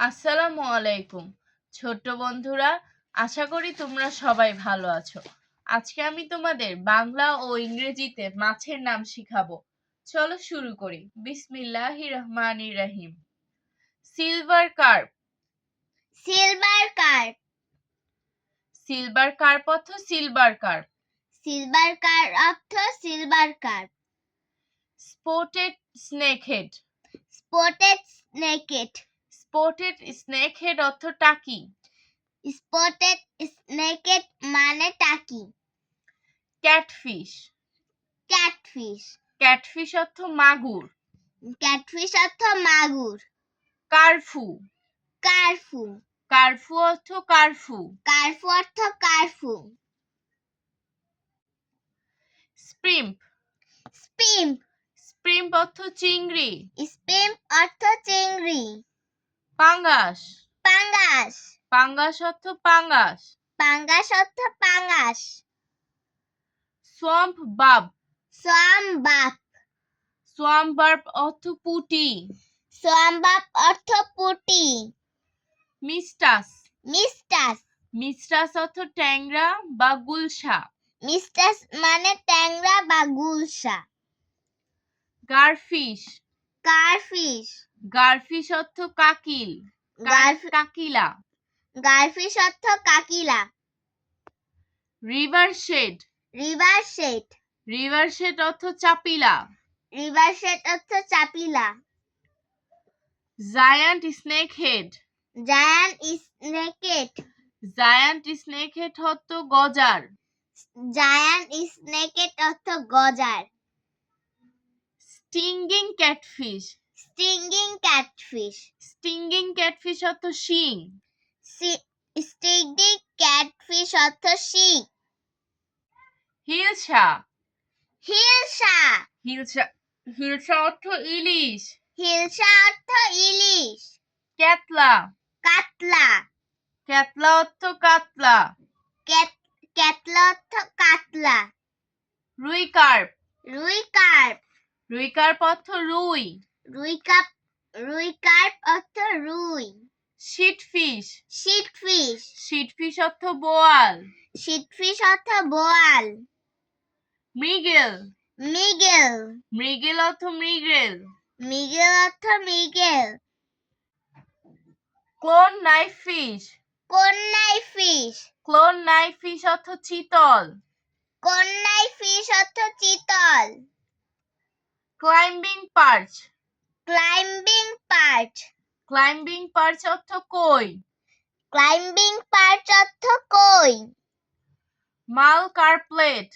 আসসালামু আলাইকুম ছোট্ট বন্ধুরা, আশা করি তোমরা সবাই ভালো আছো। আজকে আমি তোমাদের বাংলা ও ইংরেজিতে মাছের নাম শিখাবো। চলো শুরু করি। বিসমিল্লাহির রহমানির রহিম। Silver carp. Silver carp. Silver carp অর্থ সিলভার কার্প। সিলভার কার্প অর্থ silver carp. Spotted snakehead. Spotted snakehead. Spotted snakehead অর্থ টাকি। স্পটেড স্নেকহেড মানে টাকি। ক্যাটফিশ। ক্যাটফিশ। ক্যাটফিশ অর্থ মাগুর। ক্যাটফিশ অর্থ মাগুর। কার্ফু। কার্ফু। কার্ফু অর্থ কার্ফু। কার্ফু অর্থ কার্ফু। স্প্রিম্প। স্প্রিম্প। স্প্রিম্প অর্থ চিংড়ি। স্প্রিম্প অর্থ চিংড়ি। পাঙ্গাস। পাঙ্গাস। পাঙ্গাস অর্থ পাঙ্গাস। পাঙ্গাস অর্থ পাঙ্গাস। সোয়াম্প বাব। সোয়ামবাপ। সোয়াম্বার্প অর্থ পুঁটি। সোয়ামবাপ অর্থ পুঁটি। মিস্টাস। মিস্টাস। মিস্টাস অর্থ ট্যাংরা বা গুলশা। মিস্টাস মানে ট্যাংরা বা গুলশা। গারফিশ। গারফিশ। গারফিশ অর্থ কাকিল। কাকিলা। গারফিশ অর্থ কাকিলা। River shad. River shad. River shad অর্থ চাপিলা। রিভার শেড অর্থ চাপিলা। Giant snake head. Giant snakehead. Giant snake head অর্থ গজার। জায়ান্ট স্নেকহেড অর্থ গজার। Stinging catfish. Stinging catfish. Stinging catfish অর্থ শিং। স্টিঙ্গিং ক্যাটফিশ অর্থ শিং। হিলসা। হিলসা। হিলসা হিলসা অর্থ ইলিশ। হিলসা অর্থ ইলিশ। ক্যাতলা। কাতলা। ক্যাতলা অর্থ কাতলা। ক্যাতলা অর্থ কাতলা। রুই কার্প। রুই কার্প। রুই কার্প অর্থ রুই। রুই কার্প অর্থ রুই। শিটফিশ। শিটফিশ। শিটফিশ অর্থ বোয়াল। শিটফিশ অর্থ বোয়াল। মৃগেল। মৃগেল। মৃগেল অর্থ মৃগেল। মৃগেল অর্থ মৃগেল। Clone knife fish. কন্যাই ফিশ। ক্লোন নাইফ ফিশ অর্থ চিতল। কন্যাই ফিশ অর্থ চিতল। ক্লাইম্বিং পার্চ। ক্লাইম্বিং পার্চ। ক্লাইম্বিং পার্চ অর্থ কই। ক্লাইম্বিং পার্চ অর্থ কই। মাল কার্পলেট।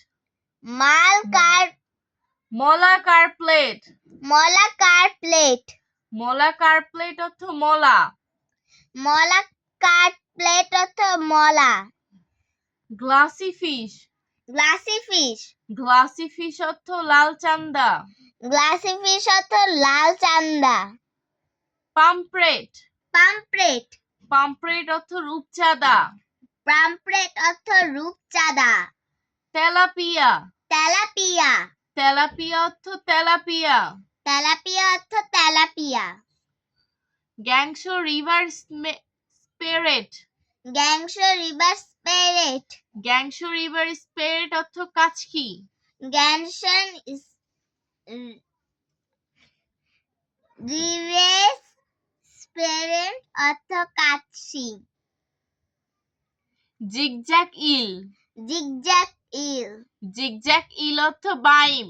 মলা কার্পলেট। মলা কার্পলেট। মলা কার্পলেট অর্থ মলা। মলা কার্পলেট অর্থ মলা। Glassy fish. Glassy fish. Glassy fish অর্থ লাল চান্দা। গ্লাসি ফিশ অর্থ লাল চান্দা। পাম্পরেট। পাম্পরেট। পাম্পরেট অর্থ রূপচাঁদা। পাম্পরেট অর্থ রূপচাঁদা। তেলাপিয়া। তেলাপিয়া। তেলাপিয়া অর্থ তেলাপিয়া। তেলাপিয়া অর্থ tilapia. Ganges river sprat. Ganges river sprat. Ganges river sprat অর্থ কাচকি। গ্যাংশন রিভার স্পিরিট অর্থ কাচকি। Zigzag eel. Zigzag eel. Zigzag eel অর্থ বাইম।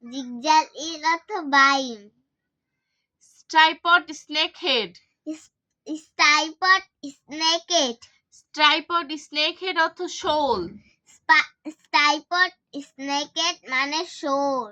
জিগজ্যাগ ইল অর্থ বাইম। Striped snakehead. Striped snakehead. Striped snakehead অর্থ শোল। স্ট্রাইপড স্নেকহেড মানে শোল।